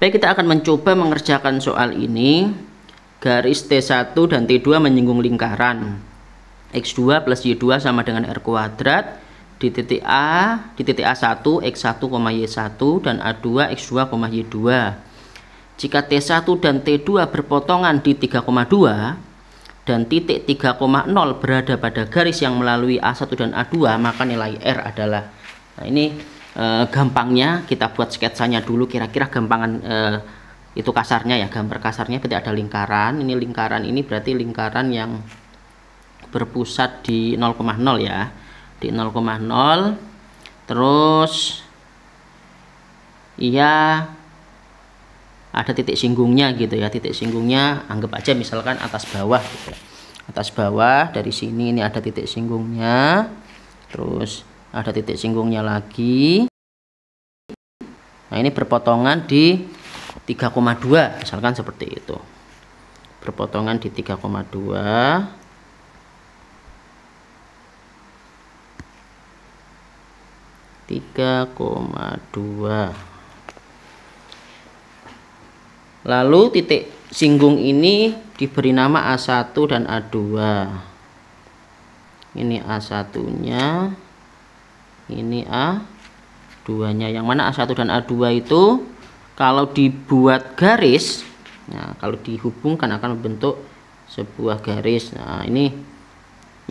Baik, kita akan mencoba mengerjakan soal ini. Garis T1 dan T2 menyinggung lingkaran. X2 plus Y2 sama dengan R kuadrat. Di titik A, di titik A1, X1, Y1 dan A2, X2, Y2. Jika T1 dan T2 berpotongan di 3,2 dan titik 3,0 berada pada garis yang melalui A1 dan A2, maka nilai R adalah. Nah, ini gampangnya kita buat sketsanya dulu, kira-kira gampangan itu kasarnya ya, gambar kasarnya berarti ada lingkaran. Ini lingkaran ini berarti lingkaran yang berpusat di 0,0 ya, di 0,0. Terus ya ada titik singgungnya gitu ya, titik singgungnya anggap aja misalkan atas bawah gitu. Atas bawah dari sini ini ada titik singgungnya, terus ada titik singgungnya lagi. Nah, ini berpotongan di 3,2 misalkan seperti itu, berpotongan di 3,2. Lalu titik singgung ini diberi nama A1 dan A2. Ini A1 nya, ini A2 nya. Yang mana A1 dan A2 itu kalau dibuat garis, nah kalau dihubungkan akan membentuk sebuah garis. Nah, ini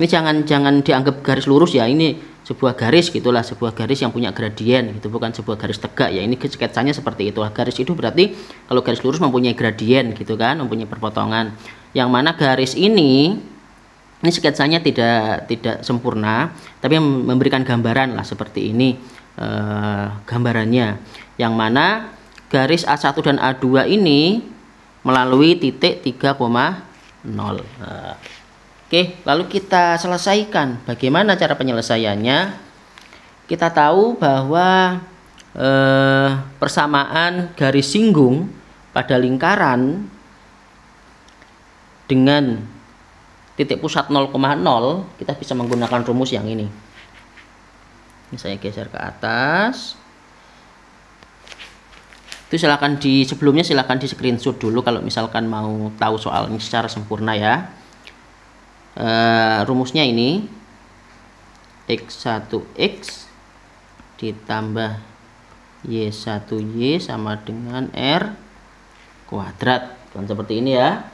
jangan dianggap garis lurus ya, ini sebuah garis gitulah, sebuah garis yang punya gradien gitu, bukan sebuah garis tegak ya. Ini sketsanya seperti itu. Garis itu berarti kalau garis lurus mempunyai gradien gitu kan, mempunyai perpotongan. Yang mana garis ini sketsanya tidak sempurna, tapi memberikan gambaran lah seperti ini gambarannya. Yang mana garis A1 dan A2 ini melalui titik 3,0. Oke, lalu kita selesaikan. Bagaimana cara penyelesaiannya? Kita tahu bahwa persamaan garis singgung pada lingkaran dengan titik pusat 0,0, kita bisa menggunakan rumus yang ini. Ini saya geser ke atas. Itu sebelumnya silakan di screenshot dulu kalau misalkan mau tahu soal ini secara sempurna ya. Rumusnya ini X1X ditambah Y1Y sama dengan R kuadrat, dan seperti ini ya.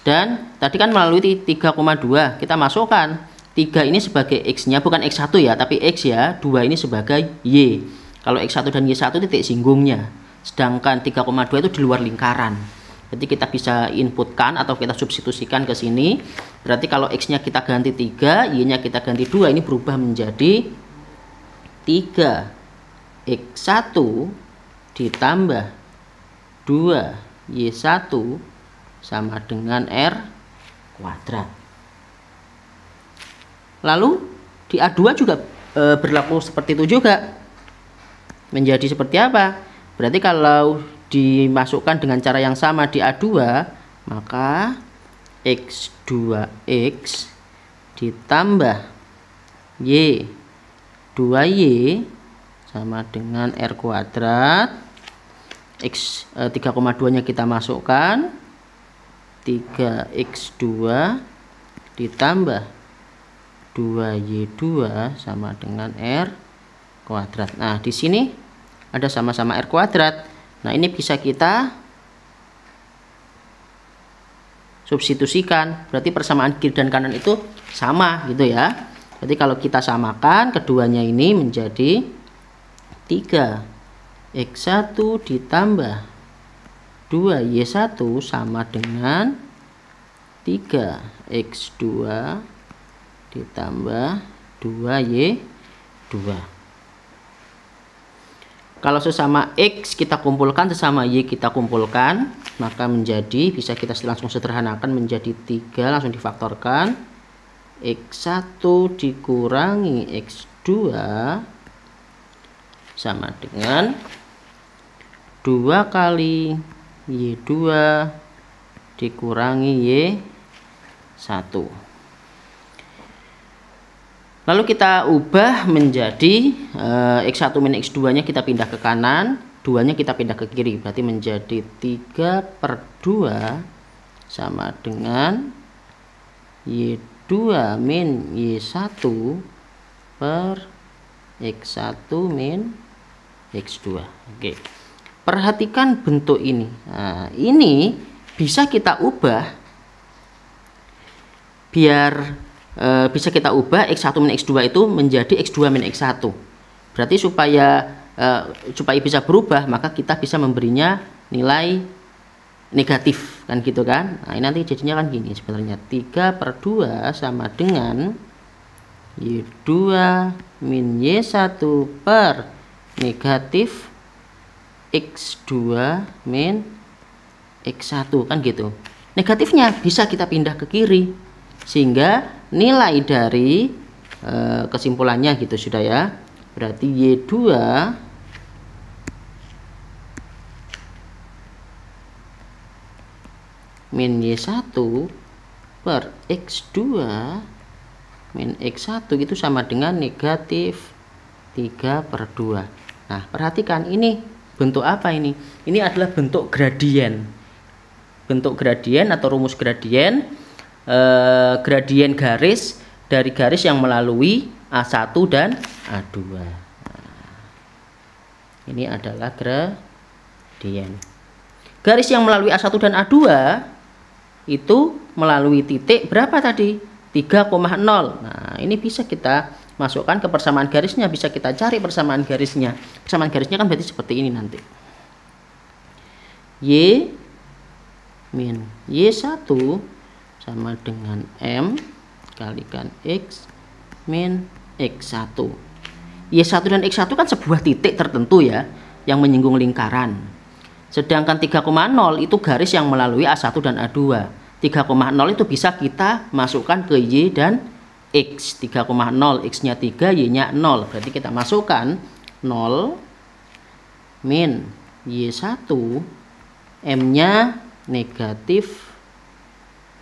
Dan tadi kan melalui 3,2 kita masukkan 3 ini sebagai X nya, bukan X1 ya, tapi X ya, 2 ini sebagai Y. Kalau X1 dan Y1 titik singgungnya, sedangkan 3,2 itu di luar lingkaran. Jadi kita bisa inputkan atau kita substitusikan ke sini. Berarti kalau X-nya kita ganti 3, Y-nya kita ganti 2, ini berubah menjadi 3X1 ditambah 2Y1 sama dengan R kuadrat. Lalu di A2 juga berlaku seperti itu juga. Menjadi seperti apa? Berarti kalau dimasukkan dengan cara yang sama di A2, maka X2X ditambah Y2Y sama dengan R kuadrat. 3,2 nya kita masukkan, 3X2 ditambah 2Y2 sama dengan R kuadrat. Nah, di sini ada sama-sama R kuadrat. Nah, ini bisa kita substitusikan. Berarti persamaan kiri dan kanan itu sama gitu ya. Berarti kalau kita samakan keduanya ini menjadi 3X1 ditambah 2Y1 sama dengan 3X2 ditambah 2Y2. Kalau sesama X kita kumpulkan, sesama Y kita kumpulkan, maka menjadi, bisa kita langsung sederhanakan menjadi 3, langsung difaktorkan. X1 dikurangi X2 sama dengan 2 kali Y2 dikurangi Y1. Lalu kita ubah menjadi X1 min X2 nya kita pindah ke kanan, 2-nya kita pindah ke kiri, berarti menjadi 3/2 sama dengan Y2 min Y1 per X1 min X2. Oke. Perhatikan bentuk ini. Nah, ini bisa kita ubah bisa kita ubah X1 min X2 itu menjadi X2 min X1. Berarti supaya bisa berubah, maka kita bisa memberinya nilai negatif, kan gitu kan. Nah, ini nanti jadinya kan gini sebenarnya, 3/2 sama dengan Y2 min Y1 per negatif X2 min X1, kan gitu. Negatifnya bisa kita pindah ke kiri, sehingga nilai dari kesimpulannya gitu sudah ya. Berarti Y2 min Y1 per X2 min X1 itu sama dengan negatif 3/2. Nah, perhatikan ini bentuk apa ini? Ini adalah bentuk gradien. Bentuk gradien atau rumus gradien, gradien garis dari garis yang melalui A1 dan A2. Nah, ini adalah gradien. Garis yang melalui A1 dan A2 itu melalui titik berapa tadi? 3,0. Nah, ini bisa kita masukkan ke persamaan garisnya, bisa kita cari persamaan garisnya. Persamaan garisnya kan berarti seperti ini nanti. Y min Y1 sama dengan M kalikan X min X1. Y1 dan X1 kan sebuah titik tertentu ya, yang menyinggung lingkaran. Sedangkan 3,0 itu garis yang melalui A1 dan A2. 3,0 itu bisa kita masukkan ke Y dan X. 3,0, X-nya 3, Y-nya 0. Berarti kita masukkan 0 min Y1, M-nya negatif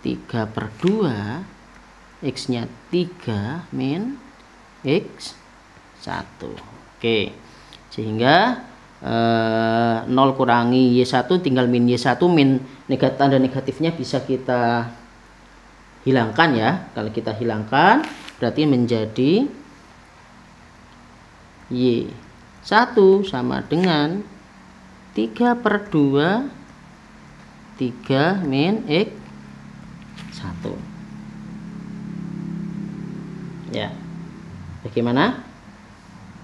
3/2, X-nya 3 min X1. Oke, sehingga 0 kurangi Y1 tinggal min Y1, min tanda negatifnya bisa kita hilangkan ya. Kalau kita hilangkan berarti menjadi Y1 sama dengan 3/2 3 min X1. Ya. Bagaimana?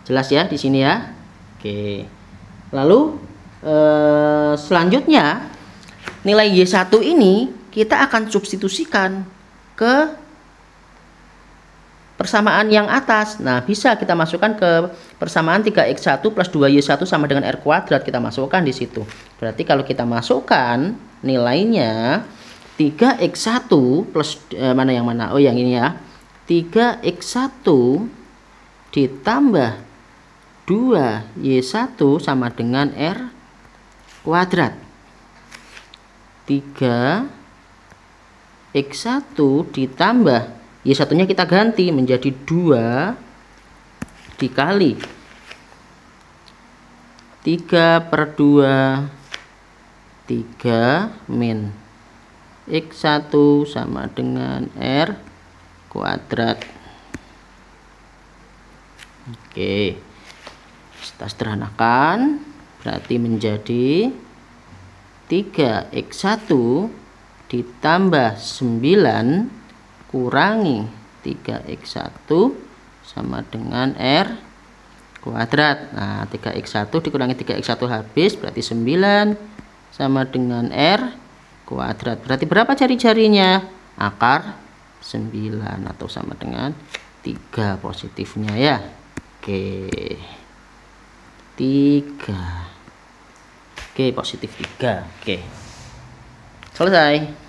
Jelas ya di sini ya? Oke. Lalu selanjutnya nilai Y1 ini kita akan substitusikan ke persamaan yang atas. Nah, bisa kita masukkan ke persamaan 3x1 plus 2y1 sama dengan r kuadrat, kita masukkan di situ. Berarti kalau kita masukkan nilainya 3x1 plus mana yang mana? Oh, yang ini ya. 3x1 ditambah 2y1 sama dengan r kuadrat. 3x1 ditambah y1 nya kita ganti menjadi 2 dikali 3/2 3 min x1 sama dengan r kuadrat. Oke, kita sederhanakan berarti menjadi 3x1 ditambah 9 kurangi 3x1 sama dengan r kuadrat. Nah, 3x1 dikurangi 3x1 habis, berarti 9 sama dengan r kuadrat. Berarti berapa jari-jarinya? Akar 9 atau sama dengan 3 positifnya ya. Oke, 3. Oke, positif 3. Oke, selesai.